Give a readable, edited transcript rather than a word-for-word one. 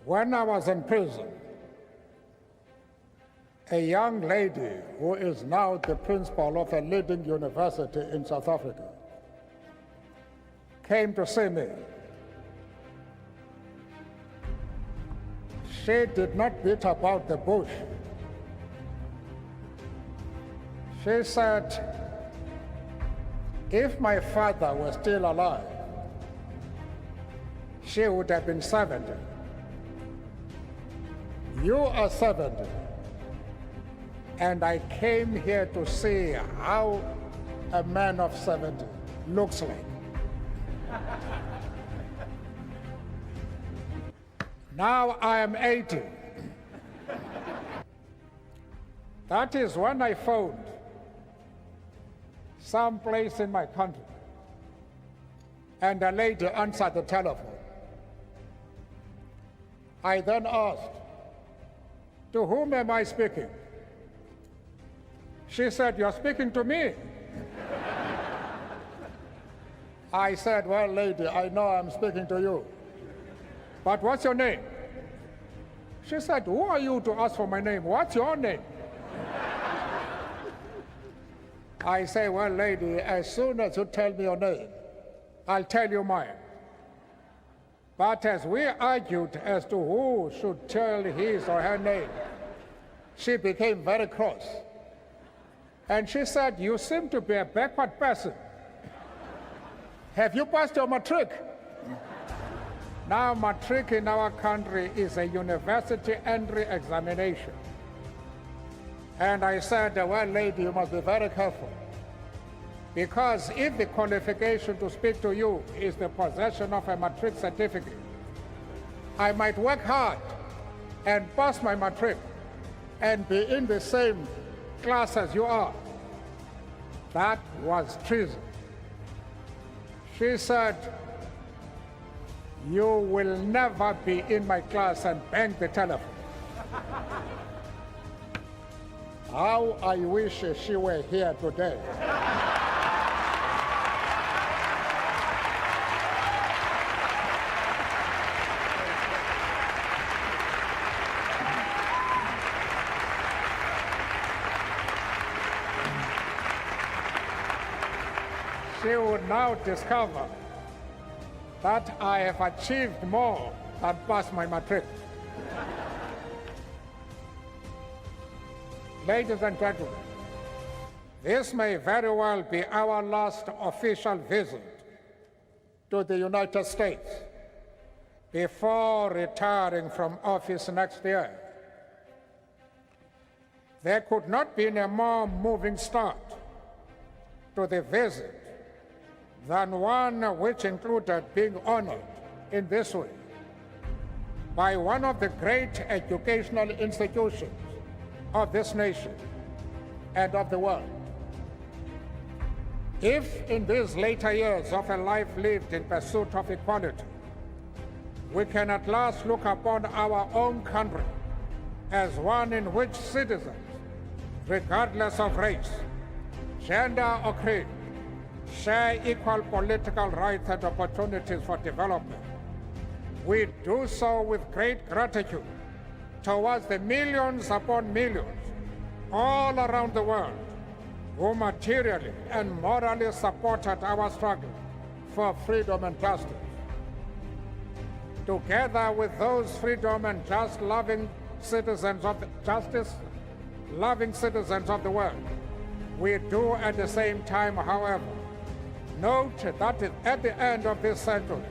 When I was in prison, a young lady who is now the principal of a leading university in South Africa came to see me. She did not beat about the bush. She said, if my father were still alive, she would have been 70. You are 70. And I came here to see how a man of 70 looks like. Now I am 80. That is when I phoned some place in my country, and a lady answered the telephone. I then asked, to whom am I speaking? She said, you're speaking to me. I said, well, lady, I know I'm speaking to you, but what's your name? She said, who are you to ask for my name? What's your name? I say, well, lady, as soon as you tell me your name, I'll tell you mine. But as we argued as to who should tell his or her name, she became very cross. And she said, you seem to be a backward person. Have you passed your matric? Now, matric in our country is a university entry examination. And I said, well, lady, you must be very careful. Because if the qualification to speak to you is the possession of a matric certificate, I might work hard and pass my matric and be in the same class as you are. That was treason. She said, you will never be in my class, and bang the telephone. How I wish she were here today. She would now discover that I have achieved more than pass my matric. Ladies and gentlemen, this may very well be our last official visit to the United States before retiring from office next year. There could not be a more moving start to the visit than one which included being honored in this way by one of the great educational institutions of this nation and of the world. If in these later years of a life lived in pursuit of equality, we can at last look upon our own country as one in which citizens, regardless of race, gender or creed, share equal political rights and opportunities for development, we do so with great gratitude towards the millions upon millions all around the world who materially and morally supported our struggle for freedom and justice. Together with those freedom and justice-loving citizens of the world, we do at the same time, however, note that at the end of this century,